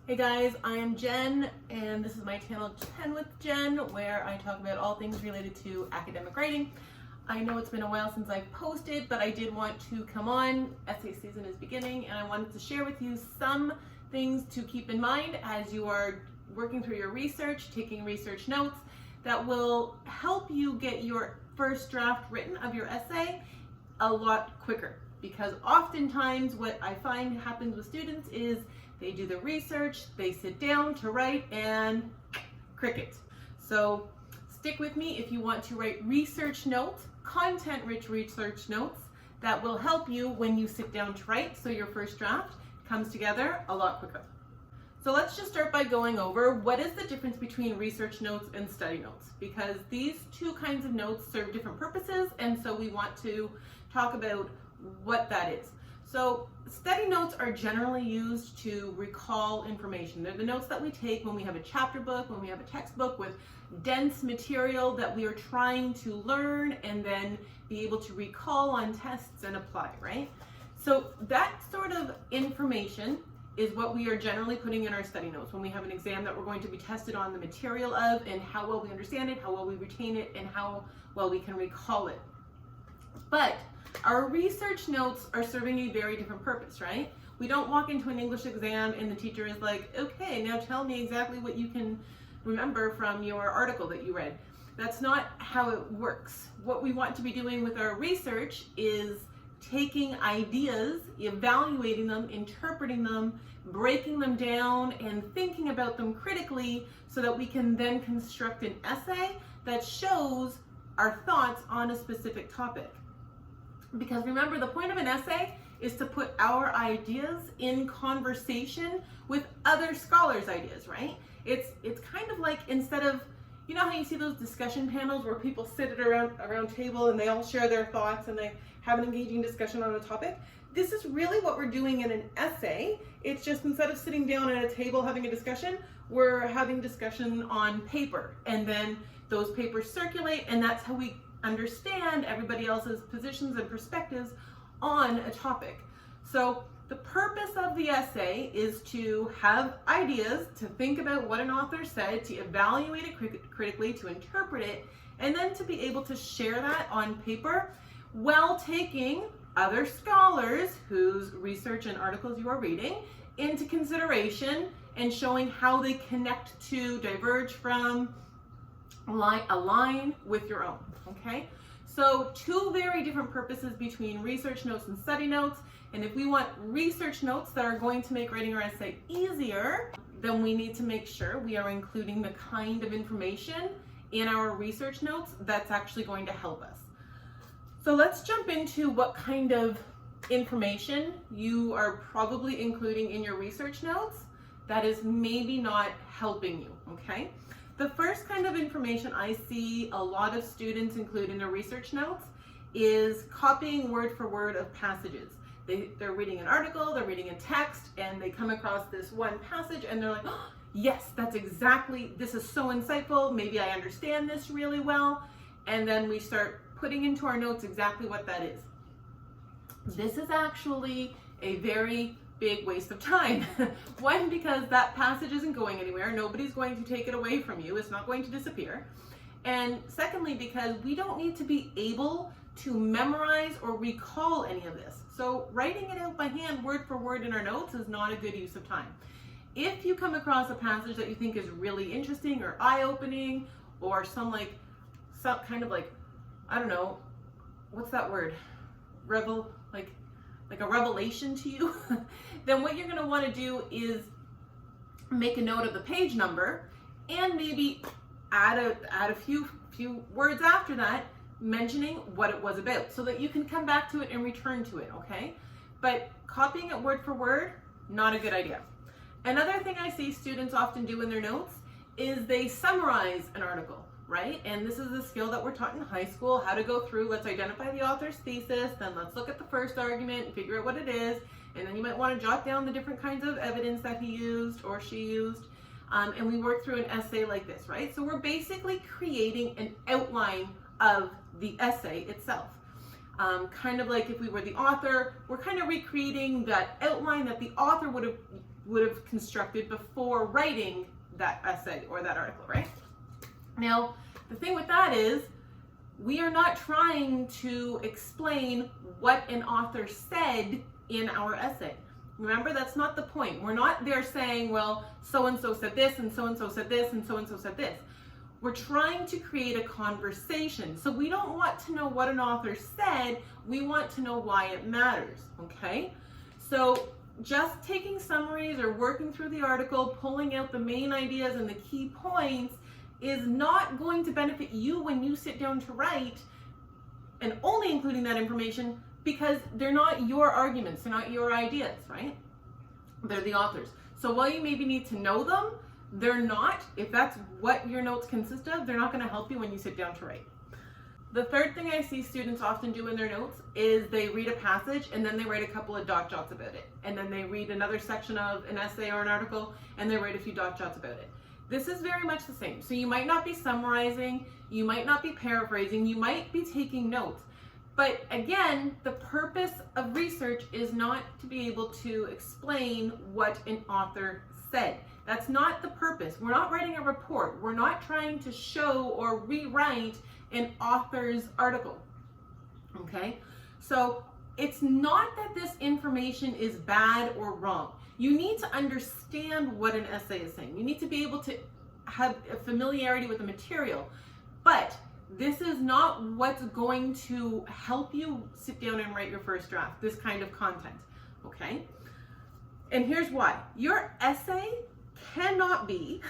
Hey guys, I'm Jen, and this is my channel 10 with Jen, where I talk about all things related to academic writing. I know it's been a while since I've posted, but I did want to come on. Essay season is beginning, and I wanted to share with you some things to keep in mind as you are working through your research, taking research notes that will help you get your first draft written of your essay a lot quicker. Because oftentimes what I find happens with students is they do the research, they sit down to write, and crickets. So stick with me if you want to write research notes, content-rich research notes that will help you when you sit down to write, so your first draft comes together a lot quicker. So let's just start by going over what is the difference between research notes and study notes, because these two kinds of notes serve different purposes, and so we want to talk about what that is. So study notes are generally used to recall information. They're the notes that we take when we have a chapter book, when we have a textbook with dense material that we are trying to learn and then be able to recall on tests and apply, right? So that sort of information is what we are generally putting in our study notes when we have an exam that we're going to be tested on the material of and how well we understand it, how well we retain it, and how well we can recall it. But our research notes are serving a very different purpose, right? We don't walk into an English exam and the teacher is like, okay, now tell me exactly what you can remember from your article that you read. That's not how it works. What we want to be doing with our research is taking ideas, evaluating them, interpreting them, breaking them down, and thinking about them critically so that we can then construct an essay that shows our thoughts on a specific topic. Because remember, the point of an essay is to put our ideas in conversation with other scholars' ideas, right? It's kind of like, instead of, you know how you see those discussion panels where people sit at a round table and they all share their thoughts and they have an engaging discussion on a topic? This is really what we're doing in an essay. It's just, instead of sitting down at a table having a discussion, we're having discussion on paper, and then those papers circulate, and that's how we understand everybody else's positions and perspectives on a topic. So the purpose of the essay is to have ideas, to think about what an author said, to evaluate it critically, to interpret it, and then to be able to share that on paper while taking other scholars whose research and articles you are reading into consideration and showing how they connect to, diverge from, align with your own, okay? So two very different purposes between research notes and study notes. And if we want research notes that are going to make writing our essay easier, then we need to make sure we are including the kind of information in our research notes that's actually going to help us. So let's jump into what kind of information you are probably including in your research notes that is maybe not helping you, okay? The first kind of information I see a lot of students include in their research notes is copying word for word of passages. They're reading an article, they're reading a text, and they come across this one passage and they're like, oh, yes, that's exactly, this is so insightful, maybe I understand this really well, and then we start putting into our notes exactly what that is. This is actually a very big waste of time. One, because that passage isn't going anywhere. Nobody's going to take it away from you. It's not going to disappear. And secondly, because we don't need to be able to memorize or recall any of this. So writing it out by hand, word for word in our notes, is not a good use of time. If you come across a passage that you think is really interesting or eye-opening, or some kind of like, I don't know, what's that word? Like a revelation to you, then what you're going to want to do is make a note of the page number and maybe add a few words after that mentioning what it was about, so that you can come back to it and return to it, okay? But copying it word for word, not a good idea. Another thing I see students often do in their notes is they summarize an article, right? And this is a skill that we're taught in high school, how to go through, let's identify the author's thesis, then let's look at the first argument and figure out what it is, and then you might want to jot down the different kinds of evidence that he used or she used, and we work through an essay like this, right? So we're basically creating an outline of the essay itself. Kind of like if we were the author, we're kind of recreating that outline that the author would have would have constructed before writing that essay or that article, right? Now, the thing with that is, we are not trying to explain what an author said in our essay. Remember, that's not the point. We're not there saying, well, so-and-so said this, and so-and-so said this, and so-and-so said this. We're trying to create a conversation. So we don't want to know what an author said, we want to know why it matters, okay? So just taking summaries or working through the article, pulling out the main ideas and the key points is not going to benefit you when you sit down to write, and only including that information because they're not your arguments, they're not your ideas, right? They're the authors. So while you maybe need to know them, they're not, if that's what your notes consist of, they're not going to help you when you sit down to write. The third thing I see students often do in their notes is they read a passage and then they write a couple of dot jots about it. And then they read another section of an essay or an article and they write a few dot jots about it. This is very much the same. So you might not be summarizing, you might not be paraphrasing, you might be taking notes. But again, the purpose of research is not to be able to explain what an author said. That's not the purpose. We're not writing a report. We're not trying to show or rewrite an author's article, okay? So it's not that this information is bad or wrong. You need to understand what an essay is saying. You need to be able to have a familiarity with the material, but this is not what's going to help you sit down and write your first draft, this kind of content, okay? And here's why. Your essay cannot be,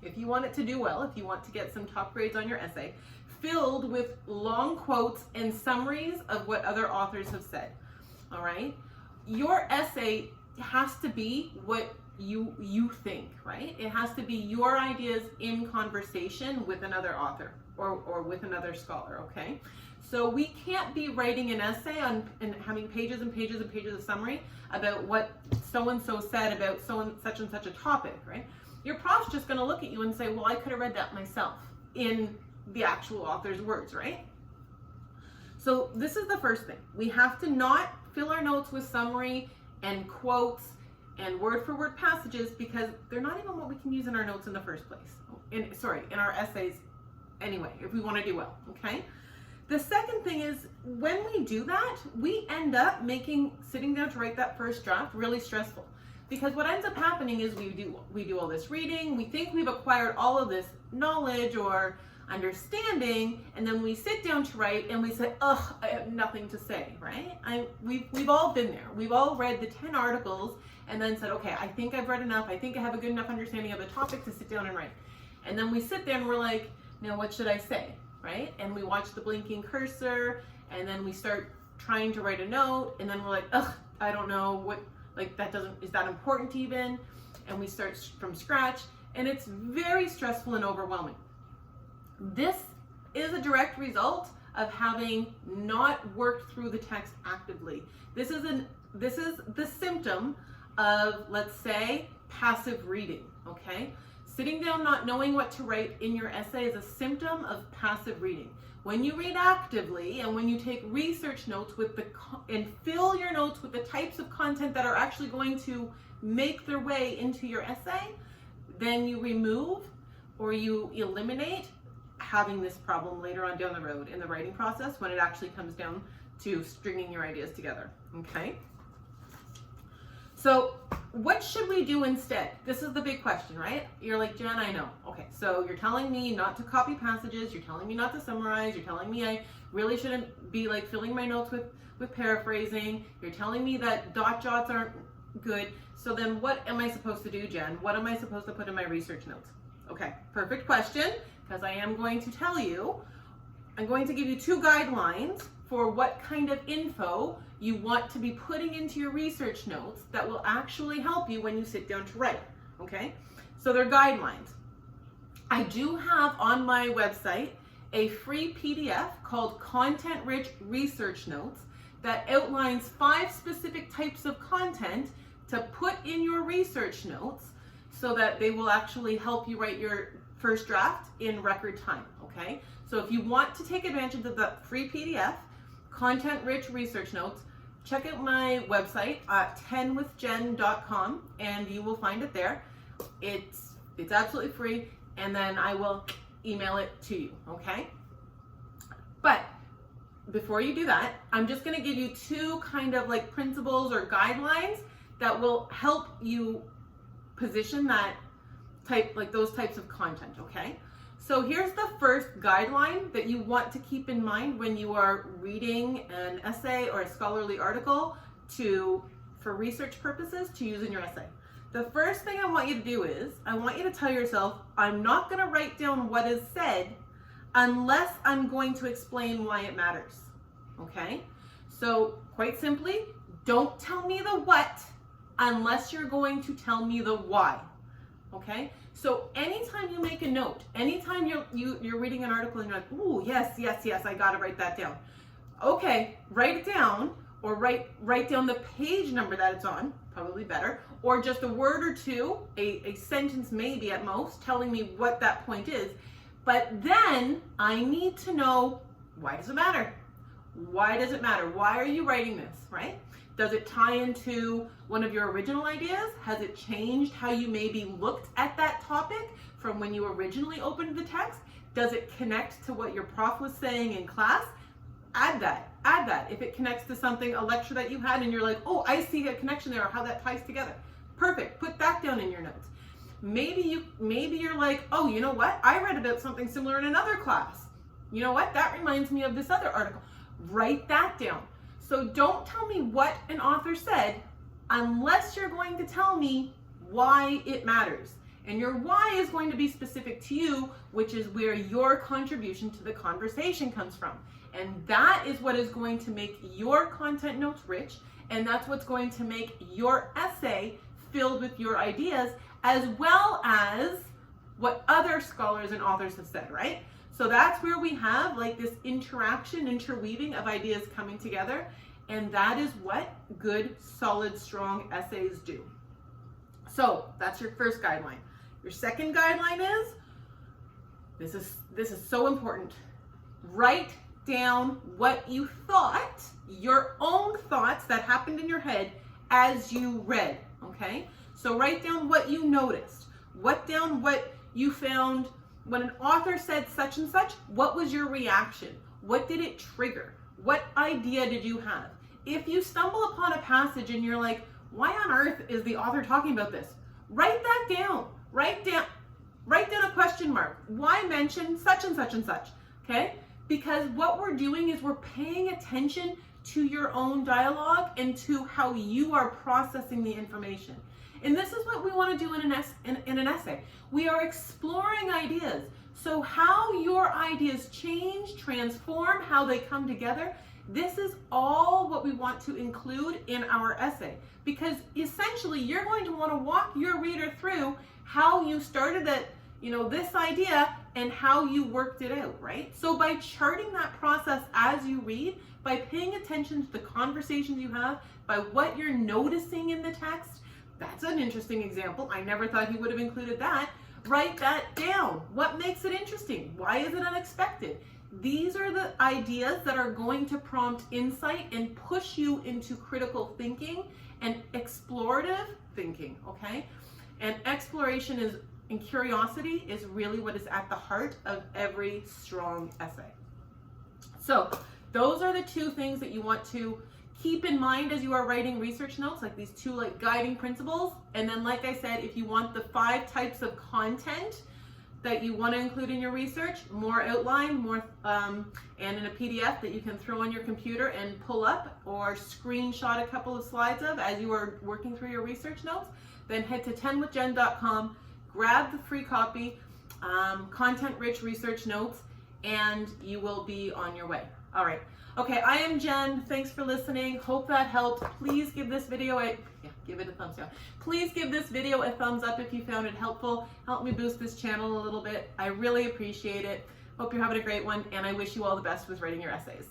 if you want it to do well, if you want to get some top grades on your essay, filled with long quotes and summaries of what other authors have said, all right? Your essay has to be what you think, right? It has to be your ideas in conversation with another author or with another scholar, okay? So we can't be writing an essay on and having pages and pages and pages of summary about what so-and-so said about such and such a topic, right? Your prof's just gonna look at you and say, well, I could have read that myself in the actual author's words, right? So this is the first thing. We have to not fill our notes with summary and quotes and word for word passages because they're not even what we can use in our notes in the first place. In our essays anyway, if we want to do well, okay? The second thing is when we do that, we end up making sitting down to write that first draft really stressful. Because what ends up happening is we do all this reading, we think we've acquired all of this knowledge or understanding, and then we sit down to write and we say, ugh, I have nothing to say, right? We've all been there. We've all read the 10 articles and then said, okay, I think I've read enough. I think I have a good enough understanding of the topic to sit down and write. And then we sit there and we're like, now what should I say, right? And we watch the blinking cursor and then we start trying to write a note and then we're like, ugh, I don't know what, like is that important even? And we start from scratch and it's very stressful and overwhelming. This is a direct result of having not worked through the text actively. This is the symptom of, let's say, passive reading, okay? Sitting down not knowing what to write in your essay is a symptom of passive reading. When you read actively and when you take research notes and fill your notes with the types of content that are actually going to make their way into your essay, then you remove or you eliminate having this problem later on down the road in the writing process when it actually comes down to stringing your ideas together, okay? So what should we do instead? This is the big question, right? You're like, Jen, I know. Okay, so you're telling me not to copy passages, you're telling me not to summarize, you're telling me I really shouldn't be like filling my notes with paraphrasing, you're telling me that dot jots aren't good. So then what am I supposed to do, Jen? What am I supposed to put in my research notes? Okay, perfect question, because I am going to tell you, I'm going to give you 2 guidelines for what kind of info you want to be putting into your research notes that will actually help you when you sit down to write, okay? So they're guidelines. I do have on my website a free PDF called Content Rich Research Notes that outlines 5 specific types of content to put in your research notes so that they will actually help you write your first draft in record time, okay? So if you want to take advantage of the free PDF, Content Rich Research Notes, check out my website at 10withjen.com and you will find it there. It's absolutely free, and then I will email it to you, okay? But before you do that, I'm just gonna give you two kind of like principles or guidelines that will help you position that type, like those types of content, okay? So here's the first guideline that you want to keep in mind when you are reading an essay or a scholarly article for research purposes to use in your essay. The first thing I want you to do is, I want you to tell yourself, I'm not gonna write down what is said unless I'm going to explain why it matters, okay? So quite simply, don't tell me the what unless you're going to tell me the why, okay? So anytime you make a note, anytime you're reading an article and you're like, ooh, yes, I gotta write that down. Okay, write it down, or write down the page number that it's on, probably better, or just a word or two, a sentence maybe at most, telling me what that point is. But then I need to know, why does it matter? Why does it matter? Why are you writing this, right? Does it tie into one of your original ideas? Has it changed how you maybe looked at that topic from when you originally opened the text? Does it connect to what your prof was saying in class? Add that. If it connects to something, a lecture that you had, and you're like, oh, I see a connection there, or how that ties together. Perfect. Put that down in your notes. Maybe you're like, oh, you know what? I read about something similar in another class. You know what? That reminds me of this other article. Write that down. So don't tell me what an author said unless you're going to tell me why it matters. And your why is going to be specific to you, which is where your contribution to the conversation comes from. And that is what is going to make your content notes rich, and that's what's going to make your essay filled with your ideas, as well as what other scholars and authors have said, right? So that's where we have like this interaction, interweaving of ideas coming together, and that is what good, solid, strong essays do. So that's your first guideline. Your second guideline is, this is so important. Write down what you thought, your own thoughts that happened in your head as you read, okay? So write down what you noticed. Write down what you found when an author said such and such. What was your reaction? What did it trigger? What idea did you have? If you stumble upon a passage and you're like, why on earth is the author talking about this? Write that down. Write down a question mark. Why mention such and such and such? Okay? Because what we're doing is we're paying attention to your own dialogue and to how you are processing the information. And this is what we want to do in an essay. We are exploring ideas. So how your ideas change, transform, how they come together, this is all what we want to include in our essay. Because essentially you're going to want to walk your reader through how you started this idea and how you worked it out, right? So by charting that process as you read, by paying attention to the conversations you have, by what you're noticing in the text, that's an interesting example. I never thought he would have included that. Write that down. What makes it interesting? Why is it unexpected? These are the ideas that are going to prompt insight and push you into critical thinking and explorative thinking, okay? And exploration and curiosity is really what is at the heart of every strong essay. So those are the two things that you want to keep in mind as you are writing research notes, like these two guiding principles. And then, like I said, if you want the 5 types of content that you want to include in your research, more outline, more and in a PDF that you can throw on your computer and pull up or screenshot a couple of slides of as you are working through your research notes, then head to 10withjen.com, grab the free copy, content-rich research notes, and you will be on your way. All right. Okay, I am Jen. Thanks for listening. Hope that helped. Please give this video give it a thumbs down. Please give this video a thumbs up if you found it helpful. Help me boost this channel a little bit. I really appreciate it. Hope you're having a great one, and I wish you all the best with writing your essays.